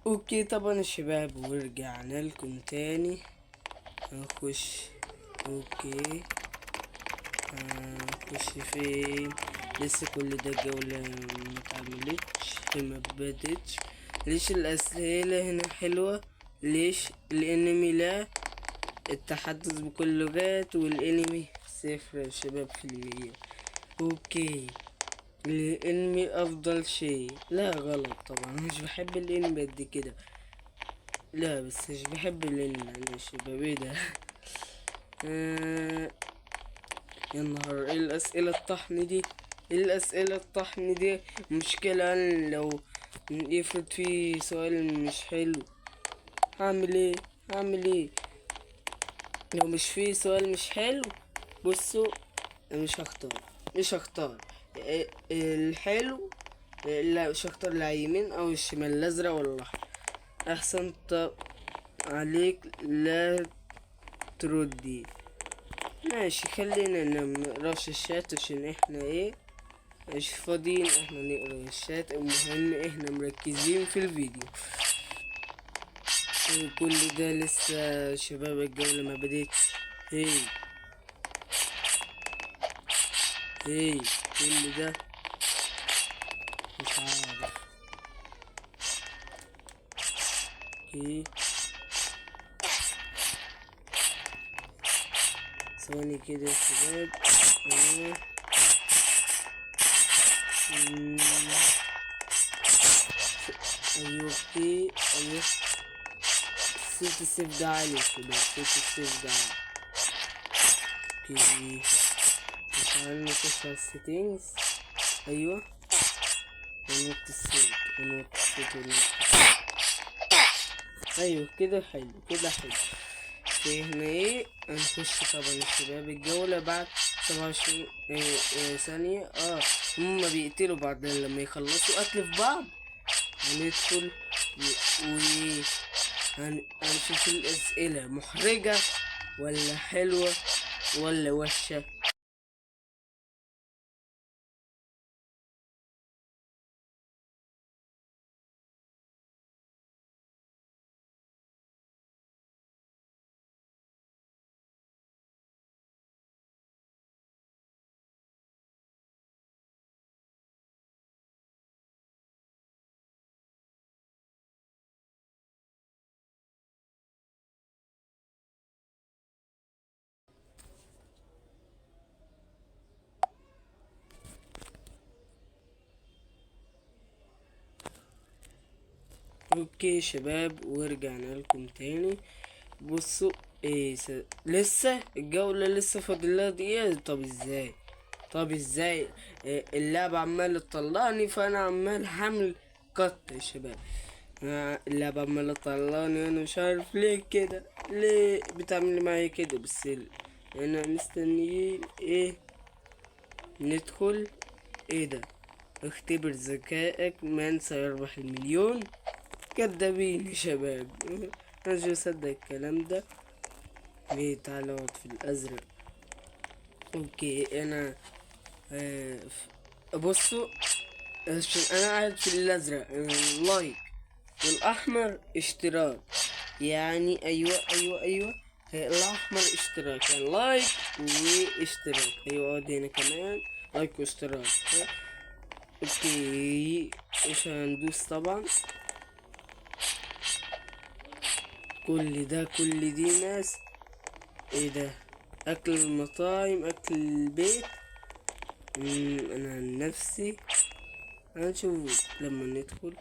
اوكي طبعا يا شباب، ورجعنا لكم تاني. هنخش. اوكي هنخش فين؟ لسه كل ده الجولة متعملتش، ما بدتش. ليش الأسئلة هنا حلوة؟ ليش الانمي لا التحدث بكل اللغات والانمي صفر يا شباب في المية؟ اوكي الانمي افضل شيء؟ لا غلط طبعا، مش بحب الانمي قد كده. لا بس مش بحب الانمي انا يا شباب. ايه ده؟ يا نهار، ايه الاسئله الطحن دي؟ ايه الاسئله الطحن دي؟ مشكله أنا لو يفرض في سؤال مش حلو هعمل ايه؟ هعمل ايه لو مش في سؤال مش حلو؟ بصوا، مش هختار الحلو. لا مش هختار لا يمين او الشمال، الازرق ولا الاحمر. احسن. طب عليك لا تردي. ماشي، خلينا نقراش الشات عشان احنا ايه، مش فاضيين احنا نقرا الشات. المهم احنا مركزين في الفيديو. وكل ده لسه شباب الجولة ما بديتش. هي هي كل ده مش عارف. اوكي ثواني كده يا شباب. ايوه. أمم. ايوه اوكي ايوه. صوت السيف ده عالي يا شباب، صوت السيف ده عالي. اوكي تعالى نخش على السيتنجز. ايوه ونوت الصوت ونوت الصوت ونوت الصوت. ايوه كده حلو، كده حلو. في هنا ايه؟ هنخش طبعا يا شباب الجولة بعد 27 ثانية. هما بيقتلوا بعض لما يخلصوا قتل في بعض. هندخل و هنشوف الأسئلة محرجة ولا حلوة ولا وحشة. اوكي شباب، ورجعنا لكم تاني. بصوا ايه لسه الجولة لسه فاضلها دقيقة. طب ازاي اللعبة عمالة تطلعني، فانا عمال حمل قط يا شباب. اللعبة عمالة تطلعني، انا مش عارف ليه كده، ليه بتعمل معايا كده؟ بس انا مستنيين ايه؟ ندخل. ايه ده؟ اختبر ذكائك، من سيربح المليون؟ كدابين يا شباب. انا مش مصدق الكلام ده. ايه تعالى اقعد في الازرق. اوكي انا بصوا، عشان انا قاعد في الازرق لايك، والاحمر اشتراك. يعني ايوه الاحمر اشتراك، يعني لايك واشتراك. ايوه اقعد هنا كمان لايك واشتراك. اوكي مش هندوس طبعا. كل دي ناس. ايه ده؟ اكل المطاعم، اكل البيت. انا عن نفسي هنشوف لما ندخل.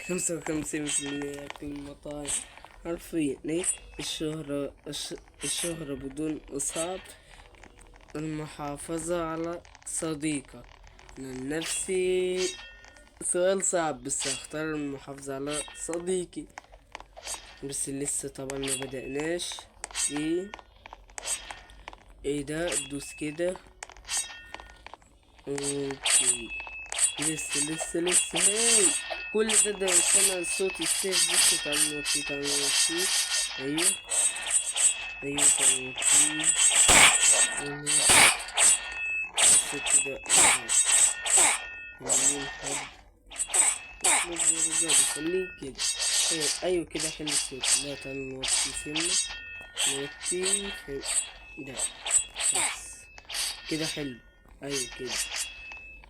55% اكل المطاعم. حرفيا ايه؟ الشهرة بدون اصحاب. المحافظة على صديقك. انا عن نفسي سؤال صعب، بس هختار المحافظة على صديقي. بس لسه طبعا ما بدأناش. ايه ده؟ دوس كده. اوكي لسه هاي. كل ده سمع صوت السيف. بص تعالوا نوطي. ايوه تعالوا نوطي. بس كده. عاملين حد. زود خليه كده. ايوه كده حلو الصوت. لا تعالى نوطي سنة، نوطي ده بس كده حلو. ايوه كده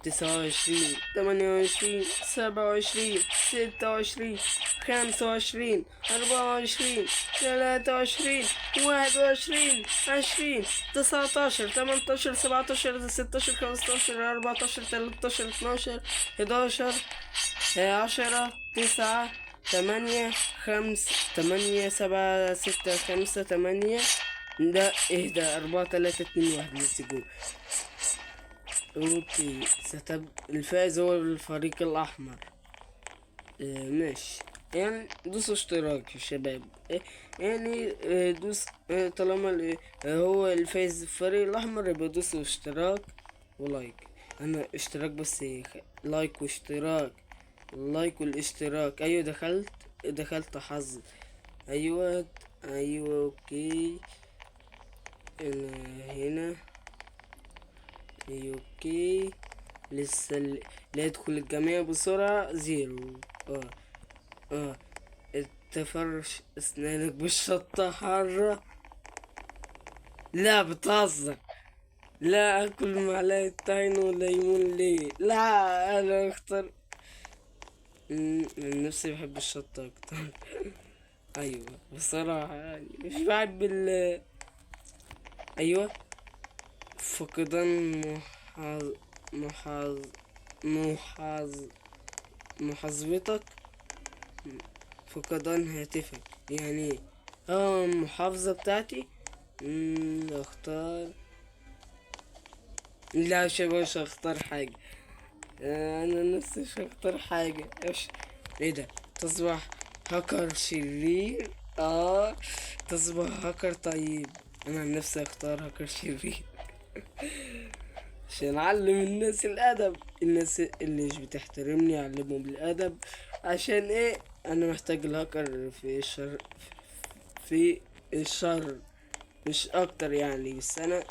29 28 27 26 25 24 23 21 20 19 18 17 16 15 14 13 12 11 10 9 8 5 8 7 6 5 8 ده ايه ده 4 3 2 1 ليتس جو. اوكي الفائز هو الفريق الاحمر. ماشي يعني دوسوا اشتراك يا شباب. يعني دوس طالما هو الفائز الفريق الاحمر يبقى دوسوا اشتراك ولايك. انا اشتراك بس لايك واشتراك، اللايك والاشتراك. ايوه دخلت حظ. ايوه اوكي. أنا هنا اوكي لسه لا يدخل الجميع بسرعة 0. تفرش اسنانك بالشطة حارة. لا بتهزر. لا اكل معلقة طحين وليمون ليه؟ لا انا اختار من نفسي بحب الشطة اكتر. ايوه بصراحة يعني مش بحب ايوه فقدان محاز محاز محاسبتك، فقدان هاتفك يعني ايه؟ المحافظة بتاعتي. اختار. لا مش هختار حاجة. انا نفسي مش هختار حاجة. ايه ده؟ تصبح هاكر شرير. تصبح هاكر طيب. انا عن نفسي اختار هاكر شرير. عشان اعلم الناس الادب. الناس اللي مش بتحترمني اعلمهم الادب. عشان ايه؟ انا محتاج الهاكر في الشر مش اكتر يعني. بس انا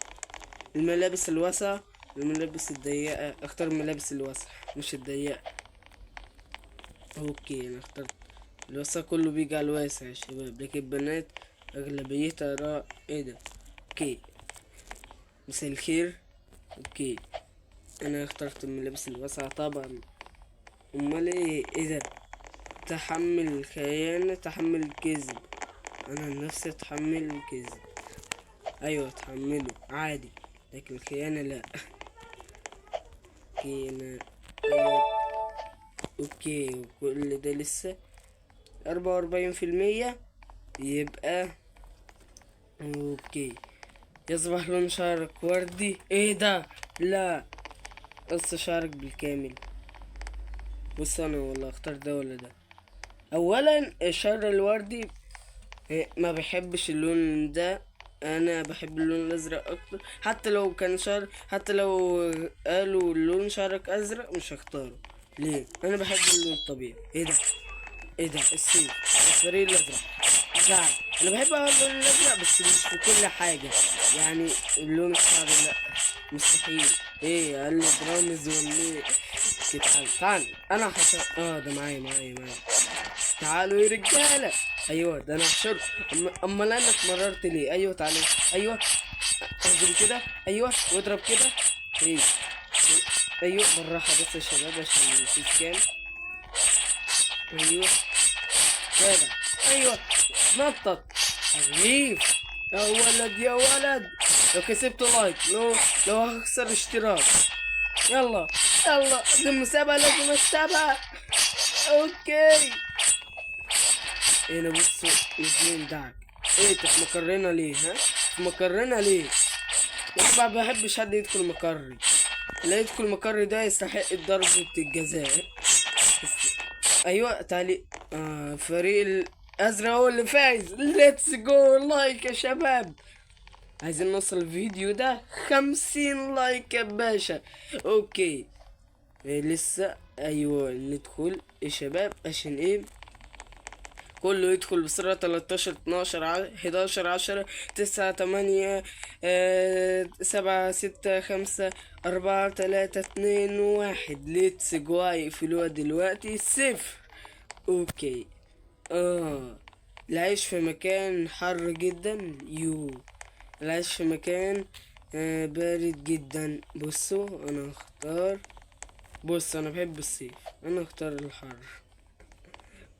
الملابس الواسعة، الملابس الضيقة. اختار الملابس الواسعة مش الضيقة. اوكي انا اخترت الواسع. كله بيجي على الواسع يا شباب، لكن البنات اغلبيتها ايه ده؟ اوكي مساء الخير. اوكي انا اخترت الملابس الواسعة طبعا. امال ايه ده؟ تحمل الخيانة، تحمل الكذب. انا عن نفسي اتحمل الكذب. ايوه اتحمله عادي، لكن الخيانة لا. اوكي انا أيوة. اوكي وكل ده لسه 44%. يبقى اوكي يصبح لون شعرك وردي. ايه ده؟ لا قص شعرك بالكامل. بص انا والله اختار ده ولا ده. اولا الشعر الوردي ما بحبش اللون ده. انا بحب اللون الازرق اكتر. حتى لو كان شعر، حتى لو قالوا لون شعرك ازرق مش هختاره. ليه؟ انا بحب اللون الطبيعي. ايه ده السيف الفريق الازرق زعل. انا بحب اللون الازرق بس مش في كل حاجه يعني. اللون الشعر لا مستحيل. ايه قال لي برامز ولا ايه؟ تعال انا حشر. ده معايا تعالوا يا رجاله. ايوه ده انا حشرت. امال انا اتمررت ليه؟ ايوه تعالوا. ايوه اضرب كده. ايوه واضرب كده. ايه ايوه بالراحه بس يا شباب عشان نشوف كام. ايوه كده. ايوه نطط غريب. يا ولد يا ولد. لو كسبت لايك، لو هخسر اشتراك. يلا دي المسابقة لازم اكسبها. اوكي هنا بصوا الاثنين دعك. ايه مكررنا ليه؟ مكررنا ليه؟ ما بحبش حد يدخل مكري. اللي يدخل مكري ده يستحق ضربة الجزاء. ايوه تعالي. فريق الازرق هو اللي فايز. ليتس جو لايك يا شباب. عايزين نوصل الفيديو ده 50 لايك يا باشا. اوكي لسه. ايوه ندخل يا شباب عشان ايه كله يدخل بسرعة. 13 12 11 10 9 8 7 6 5 4 3 2 1. ليتس جو. يقفلوها دلوقتي. 0 اوكي. العيش في مكان حر جدا. العيش في مكان بارد جدا. بصوا انا هختار. بص انا بحب الصيف، انا هختار الحر.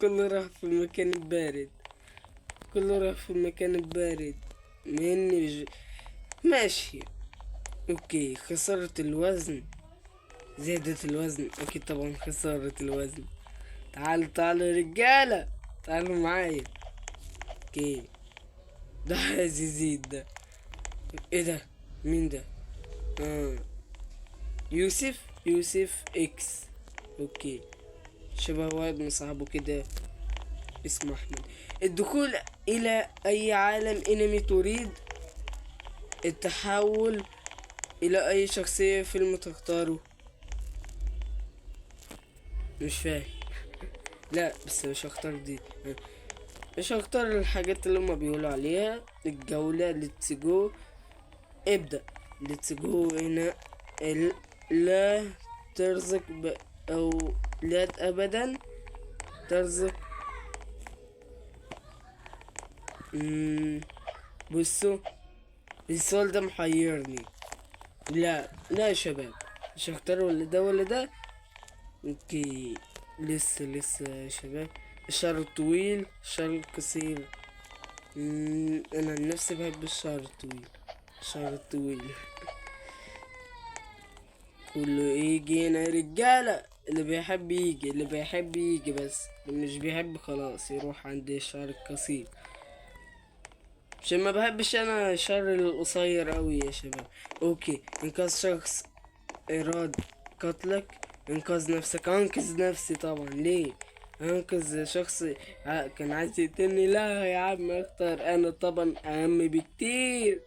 كله راح في المكان البارد، كله راح في المكان البارد. مني ماشي. اوكي، خسارة الوزن، زيادة الوزن، اكيد طبعا خسارة الوزن. تعالوا تعالوا يا رجالة، تعالوا معايا. اوكي، ده عايز يزيد ده. ايه ده؟ مين ده؟ يوسف اكس. اوكي، شبه واحد من صاحبه كده اسمه احمد. الدخول الى اي عالم انمي تريد. التحول الى اي شخصية فيلم تختاره. مش فاهم. لا بس مش هختار دي، مش هختار الحاجات اللي هما بيقولوا عليها. الجولة ليتس جو. ابدأ. ليتس جو هنا. لا ترزق او لا ابدا ترزق. بصوا، السؤال ده محيرني. لا لا يا شباب، مش هختار ولا ده ولا ده. اوكي، لسه يا شباب. الشعر الطويل، الشعر القصير. انا عن نفسي بحب الشعر الطويل. الشعر الطويل. كله يجي هنا يا رجالة. اللي بيحب يجي، اللي بيحب يجي، بس اللي مش بيحب خلاص يروح عند الشعر القصير، عشان ما بحبش انا الشعر القصير اوي يا شباب. اوكي، انقاذ شخص اراد قتلك. انقاذ نفسك. انقذ نفسي طبعا. ليه؟ انقذ شخص كان عايز يقتلني. لا يا عم، اختار انا طبعا. اهم بكتير،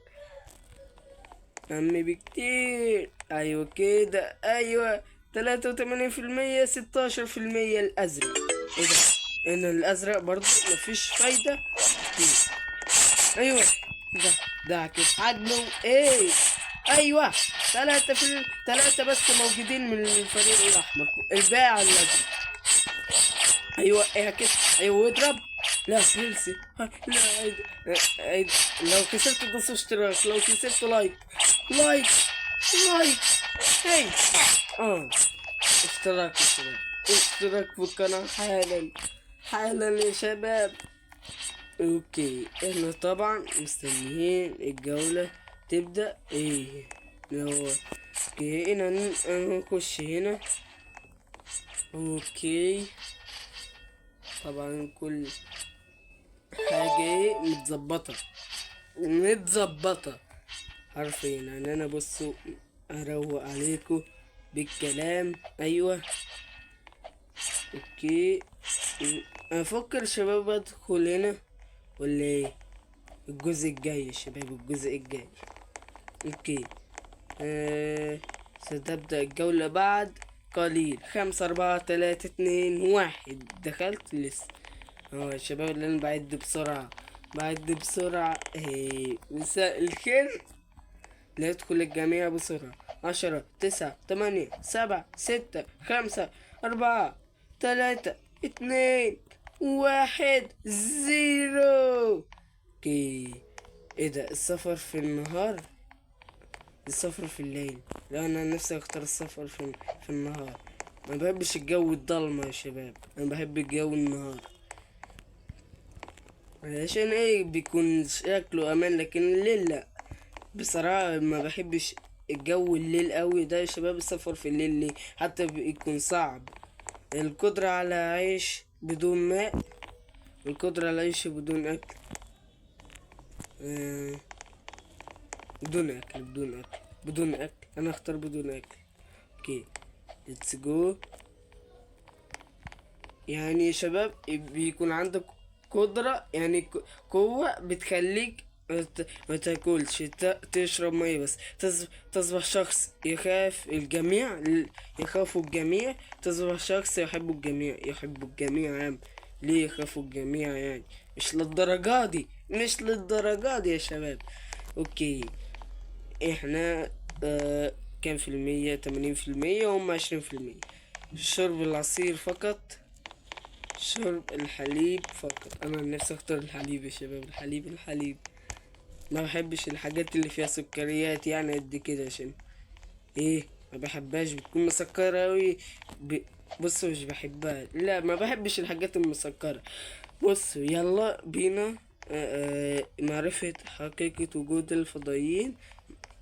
اهم بكتير. ايوه كده، ايوه. 83%، 16% الازرق. ايه ده؟ انا الازرق برضو مفيش فايدة. ايوه، ده كده عدلوا. ايه؟ ايوه، ثلاثة بس موجودين من الفريق الاحمر، الباقي على الازرق. ايوه ايه كده. ايوه اضرب. لا هيلسي. لا عيد. لو كسبت دوس اشتراك، لو كسبت لايك. لايك لايك. هي اشتراك يا شباب، اشتراك في القناة حالا حالا يا شباب. اوكي، احنا طبعا مستنيين الجولة تبدأ. ايه هو؟ اوكي، هنا نخش هنا. اوكي، طبعا كل حاجة متظبطة، متظبطة حرفيا. يعني انا بصوا اروق عليكم بالكلام. ايوه. اوكي، افكر شباب ادخل هنا ولا ايه؟ الجزء الجاي يا شباب، الجزء الجاي. اوكي. ستبدأ الجولة بعد قليل. 5 4 3 2 1. دخلت لسه. يا شباب اللي انا بعد بسرعة، بعد بسرعة. مساء الخير. لا يدخل الجميع بسرعة. 10 9 8 7 6 5 4 3 2 1 0. اوكي. ايه ده؟ السفر في النهار، السفر في الليل. لا انا نفسي اختار السفر في النهار. ما بحبش الجو الضلمة يا شباب، انا بحب الجو النهار. عشان ايه؟ بيكون شكله امان. لكن الليل لا، بصراحة ما بحبش الجو الليل قوي ده يا شباب. السفر في الليل ليه؟ حتى بيكون صعب. القدرة على عيش بدون ماء، القدرة على العيش بدون اكل. بدون اكل، بدون اكل. انا اختار بدون اكل. اوكي، ليتس جو. يعني يا شباب بيكون عندك قدرة، يعني قوة بتخليك ما تاكلش، تشرب مية بس. تصبح شخص يخاف الجميع، يخافوا الجميع. تصبح شخص يحب الجميع، يحب الجميع عام. ليه يخافوا الجميع يعني؟ مش للدرجة دي، مش للدرجة دي يا شباب. اوكي، احنا كام في المية؟ 80%، وهم 20%. شرب العصير فقط. شرب الحليب فقط. انا عن نفسي اختار الحليب يا شباب، الحليب. ما بحبش الحاجات اللي فيها سكريات يعني قد كده، عشان ايه؟ ما بحبهاش، بتكون مسكرة اوي. ب... بصوا مش بحبها، لا ما بحبش الحاجات المسكرة. بصوا يلا بينا. معرفة حقيقة وجود الفضائيين،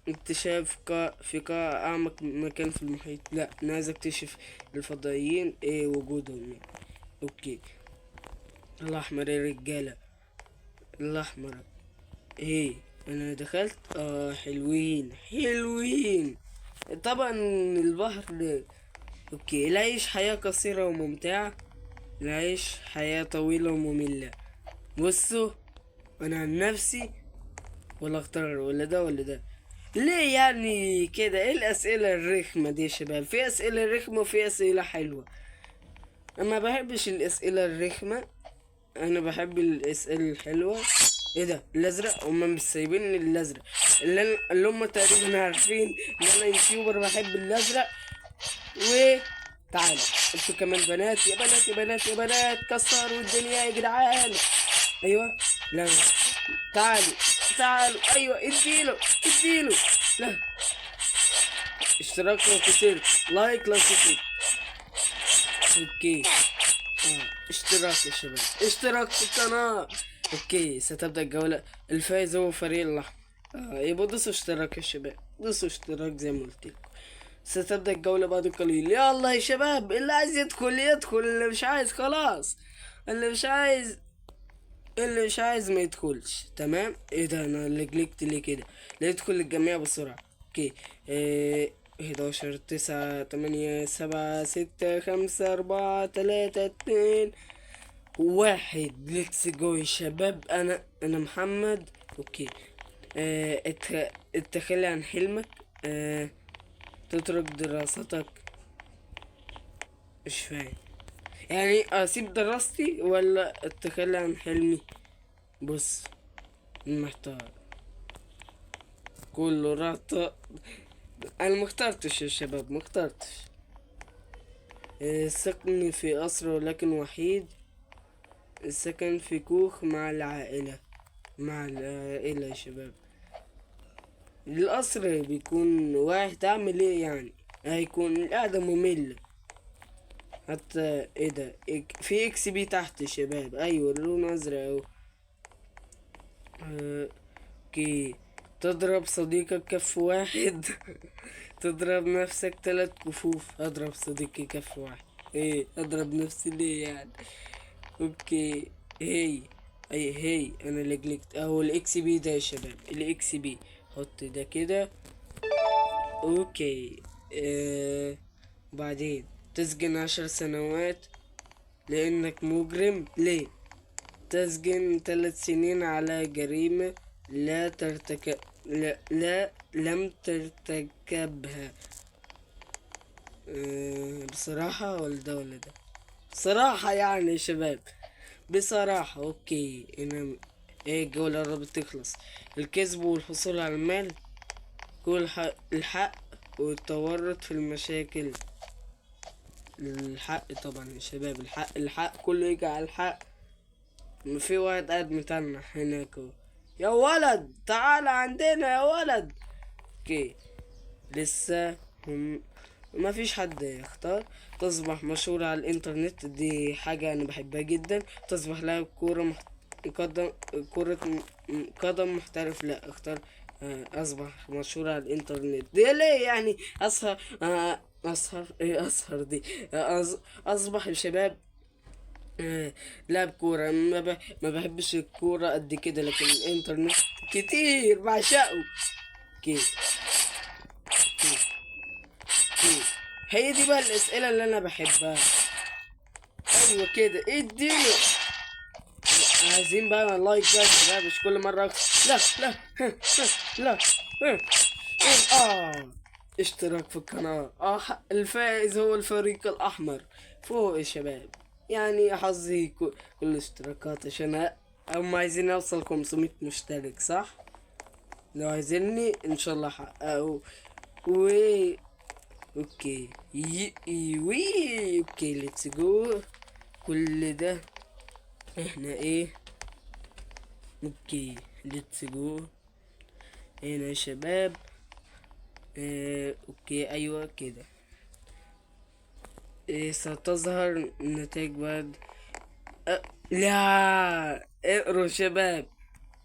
اكتشاف في قاع أعمق مكان في المحيط. لا أنا عايز أكتشف الفضائيين ايه وجودهم يعني. اوكي. الأحمر يا رجالة، الأحمر. ايه أنا دخلت، حلوين. طبعا البحر. اوكي، العيش حياة قصيرة وممتعة، العيش حياة طويلة ومملة. بصوا انا عن نفسي، ولا اختار ولا ده ولا ده؟ ليه يعني كده؟ ايه الاسئلة الرخمة دي يا شباب؟ في اسئلة رخمة وفي اسئلة حلوة. انا ما بحبش الاسئلة الرخمة، انا بحب الاسئلة الحلوة. ايه ده الازرق؟ هما مش سايبين الازرق، اللي هم تقريبا عارفين ان انا يوتيوبر بحب الازرق. و تعالوا انتوا كمان بنات، يا بنات يا بنات يا بنات، كسروا الدنيا يا جدعان. ايوه. لا تعالوا ايوه، اديله. لا، اشتراك لو كتير، لايك لو كتير. اوكي. اشتراك يا شباب، اشتراك في القناة. اوكي ستبدأ الجولة، الفائز هو فريق الاحمر. يبقى دوسوا اشتراك يا شباب، دوسوا اشتراك زي ما قلت لكم. ستبدأ الجولة بعد قليل. يلا يا شباب، اللي عايز يدخل يدخل، اللي مش عايز خلاص. اللي مش عايز ما يدخلش. تمام. ايه ده انا اللي جلكت ليه كده؟ لا، يدخل الجميع بسرعة. اوكي. 11 9 8 7 6 5 4 3 2 1. ليتس جو يا شباب. انا محمد. اوكي. التخلي عن حلمك، تترك دراستك. مش فاهم يعني اسيب دراستي ولا اتخلى عن حلمي؟ بص محتار، كله رعت. انا مخترتش يا شباب، مخترتش. السكن في قصر ولكن وحيد، السكن في كوخ مع العائلة. يا شباب. القصر بيكون واحد، اعمل ايه يعني؟ هيكون القعدة مملة. حتى ايه ده؟ في اكس بي تحت يا شباب، ايوه اللون ازرق اهو. اوكي. تضرب صديقك كف واحد. تضرب نفسك 3 كفوف. اضرب صديقي كف واحد. ايه اضرب نفسي ليه يعني؟ اوكي. هي هي انا اللي قلقت اهو. الاكس بي ده يا شباب، الاكس بي. حط ده كده. اوكي. بعدين تسجن 10 سنوات لانك مجرم. ليه؟ تسجن 3 سنين على جريمة لا ترتكب لا لم ترتكبها. بصراحة ولا ده ولا ده؟ بصراحة يعني يا شباب، بصراحة. اوكي. انا ايه الجولة قربت تخلص. الكذب والحصول على المال، كل الحق والتورط في المشاكل. الحق طبعا يا شباب، الحق كله يجي على الحق. في واحد قاعد متنح هناك اهو. يا ولد تعال عندنا يا ولد. اوكي. لسه هم، ما فيش حد يختار. تصبح مشهور على الانترنت، دي حاجة انا بحبها جدا. تصبح لاعب قدم كرة قدم محترف. لا اختار اصبح مشهور على الانترنت. دي ليه يعني؟ اسهر اسهر دي. اصبح الشباب لاعب كورة. ما بحبش الكورة قد كده، لكن الانترنت كتير بعشقه. اوكي. اوكي. اوكي. هي دي بقى الاسئلة اللي انا بحبها. ايوه كده اديله. عايزين بقى لايك بقى يا شباب، مش كل مرة لا لا لا. اشتراك في القناة. الفائز هو الفريق الأحمر. فوق يا شباب، يعني حظي كل اشتراكات عشان هم عايزين اوصل 500 مشترك صح؟ لو عايزيني ان شاء الله حققه. و اوكي. وي اوكي ليتس جو. كل ده احنا ايه؟ اوكي ليتس جو. هنا يا شباب. اوكي ايوه كده. ستظهر النتائج بعد. لا اقروا شباب.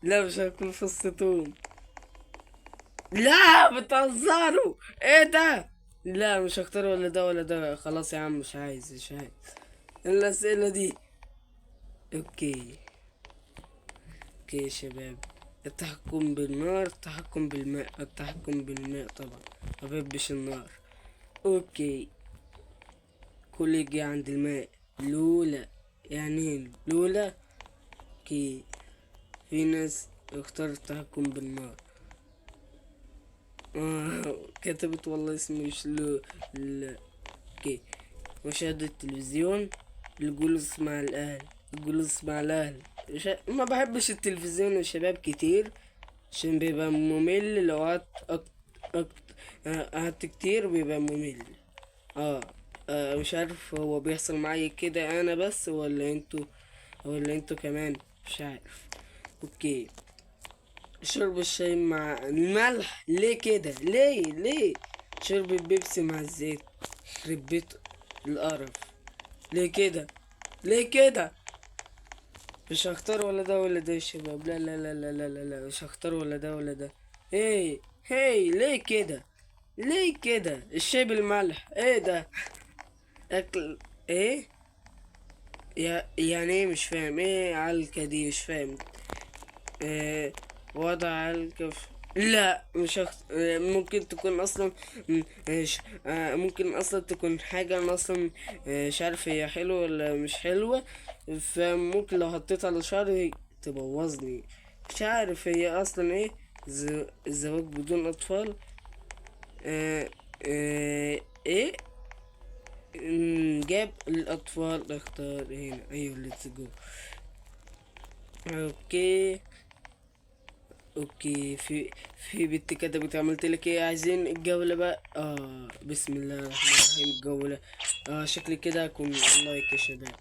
لا مش هاكل فص ثوم. لا بتهزروا. ايه ده؟ لا مش هختار ولا ده ولا ده، خلاص يا عم مش عايز مش عايز الأسئلة دي. اوكي اوكي يا شباب. التحكم بالنار، التحكم بالماء، التحكم بالماء طبعا، ما بحبش النار. اوكي كل يجي عند الماء. لولا يعني إيه لولا؟ اوكي في ناس اختارت التحكم بالنار. كتبت والله اسمي مش لا. اوكي مشاهدة التلفزيون، الجلوس مع الأهل، الجلوس مع الأهل. ما بحبش التلفزيون يا شباب كتير، عشان بيبقى ممل لو قعدت كتير بيبقى ممل. اه. مش عارف هو بيحصل معايا كده انا بس ولا انتوا كمان، مش عارف. اوكي شرب الشاي مع الملح ليه كده؟ ليه شرب البيبسي مع الزيت؟ يخرب بيت القرف. ليه كده؟ ليه كده؟ مش هختار ولا ده ولا ده يا شباب. لا لا لا لا لا لا, لا. مش هختار ولا ده ولا ده. ايه هي ليه كده؟ ليه كده الشاي بالملح؟ ايه ده؟ اكل ايه؟ يعني ايه؟ مش فاهم ايه علكة دي، مش فاهم. آه وضع علكة في. لا مش ممكن تكون اصلا ممكن اصلا تكون حاجة انا اصلا مش عارف هي حلوة ولا مش حلوة. فممكن لو حطيتها على شعري تبوظني. مش عارف هي اصلا ايه. الزواج بدون اطفال. آه ايه. جاب الاطفال اختار هنا. ايوه ليتس جو. اوكي اوكي في بنت كتبت عملت لك ايه؟ عايزين الجولة بقى. بسم الله الرحمن الرحيم. الجولة. شكلي كده اكون لايك يا شباب.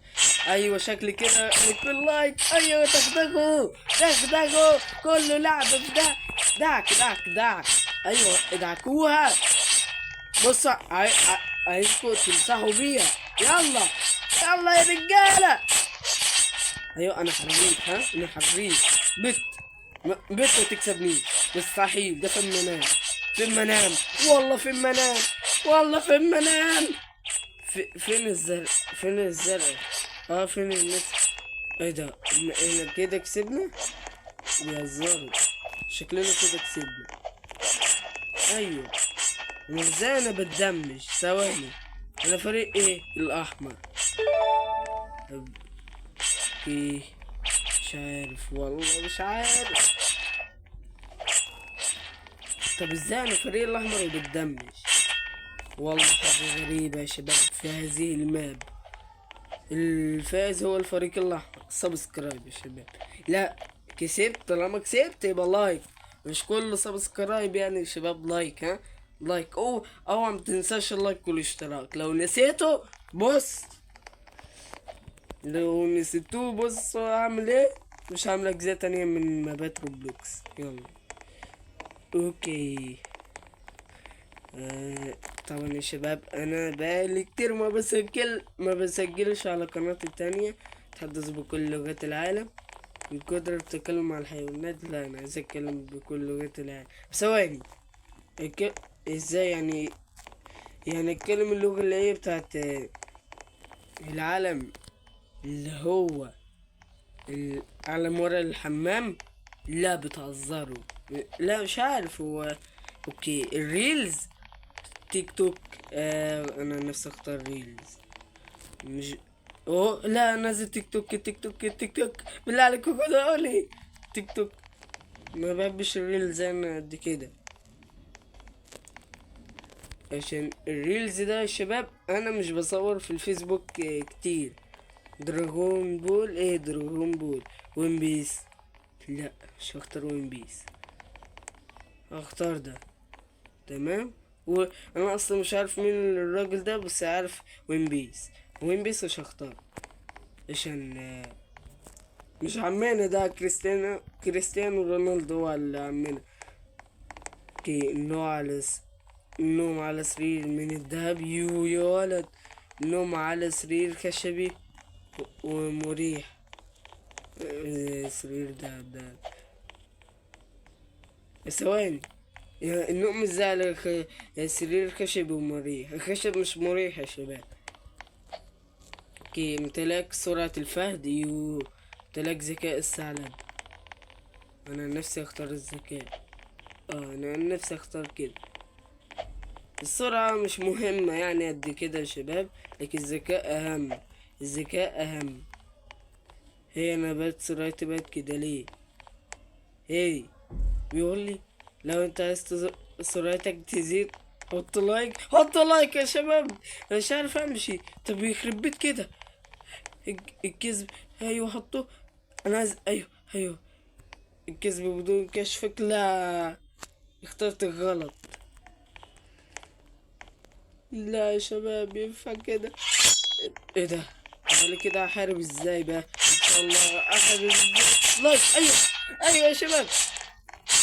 ايوه شكلي كده اكون لايك. ايوه دغدغوا دغدغوا كله لعب في ده. دعك. ايوه ادعكوها. بص عايزكوا تمسحوا بيها. يلا يلا يا رجالة. ايوه انا حريف. انا حريف. بت ما تكسبنيش. مستحيل. ده في المنام. في المنام. والله في المنام. والله في المنام. فين الزرق؟ فين الزرق؟ فين النت؟ ايه ده؟ احنا كده كسبنا؟ بيهزروا. شكلنا كده كسبنا. ايوه. ازاي انا بتدمج؟ ثواني. انا فريق ايه؟ الاحمر. اوكي مش عارف والله مش عارف. طب ازاي انا فريق الاحمر وبتدمج؟ والله حاجة غريبة يا شباب في هذه الماب. الفائز هو الفريق الاحمر. سبسكرايب يا شباب. لا كسبت. طالما كسبت يبقى لايك. مش كل سبسكرايب يعني يا شباب لايك. لايك او ما تنساش اللايك والاشتراك. لو نسيته بص. لو نسيتوه بص هعمل ايه. مش هعمل اجزاء تانية من مابات روبلوكس. يلا اوكي. طبعا يا شباب انا بقالي كتير ما بسجلش على قناتي التانية تحدث بكل لغات العالم. القدرة تتكلم مع الحيوانات. لا انا عايز اتكلم بكل لغات العالم. ثواني. ازاي يعني اتكلم اللغة اللي هي بتاعت العالم اللي هو العالم ورا الحمام. لا بتهزروا. لا مش عارف هو. اوكي الريلز. تيك توك. انا نفسي اختار ريلز. مش لا نازل تيك توك بالله عليكم كده قولي. تيك توك. ما بحبش الريلز انا قد كده. عشان الريلز ده يا شباب انا مش بصور في الفيسبوك كتير. دراغون بول. ايه دراغون بول؟ ون بيس. لا مش هختار ون بيس. هختار ده. تمام. وانا اصلا مش عارف مين الراجل ده بس عارف وين بيس. وين بيس مش هختار. عشان مش عمنا ده كريستيانو رونالدو ولا عمنا. كي النوم على سرير من الذهب يا ولد. النوم على سرير خشبي ومريح. سرير ده ثواني. النوم ازاي على سرير خشبي ومريح؟ الخشب مش مريح يا شباب. كي امتلاك سرعة الفهد امتلاك ذكاء الثعلب. انا نفسي اختار الذكاء. انا نفسي اختار كده. السرعة مش مهمة يعني قد كده يا شباب، لكن الذكاء اهم. الذكاء اهم. هي انا بقت سرعتي بقت كده ليه؟ هي بيقول لي لو انت عايز سرعتك تزيد حط لايك. حط لايك يا شباب. انا مش عارف امشي. طب يخرب بيت كده الكذب. ايوه حطه. انا عايز ايوه الكذب بدون كشفك. لا اخترت غلط. لا يا شباب ينفع كده؟ ايه ده؟ انا كده احارب ازاي بقى؟ ان شاء الله احارب ازاي. لايك. ايوه يا شباب.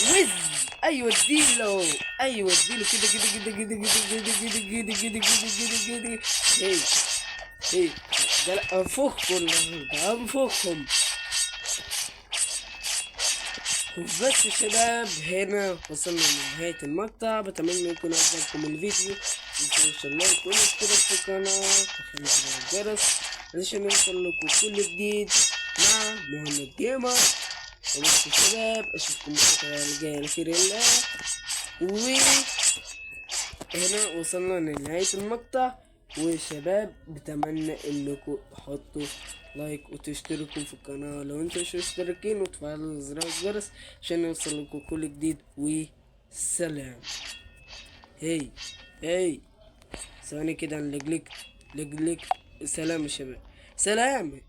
وز. ايوه اديله. ايوه اديله كده كده كده كده كده كده كده كده كده كده كده. هي هي ده. لا انفخكم النهارده انفخكم. وبس يا شباب هنا وصلنا لنهاية المقطع. بتمنى يكون عجبكم الفيديو. متنسوش اللايك والاشتراك في القناة وتفعيل زر الجرس علشان يوصل لكم كل جديد مع مهند جيمر. وبس يا شباب اشوفكم الفترة الجاية لخير الله. وهنا وصلنا لنهاية المقطع. وشباب بتمنى انكم تحطوا لايك وتشتركوا في القناة لو انتوا مش مشتركين، وتفعلوا زر الجرس عشان يوصل لكم كل جديد. وسلام. هي ثواني كده نلجلك. سلام يا شباب. سلام.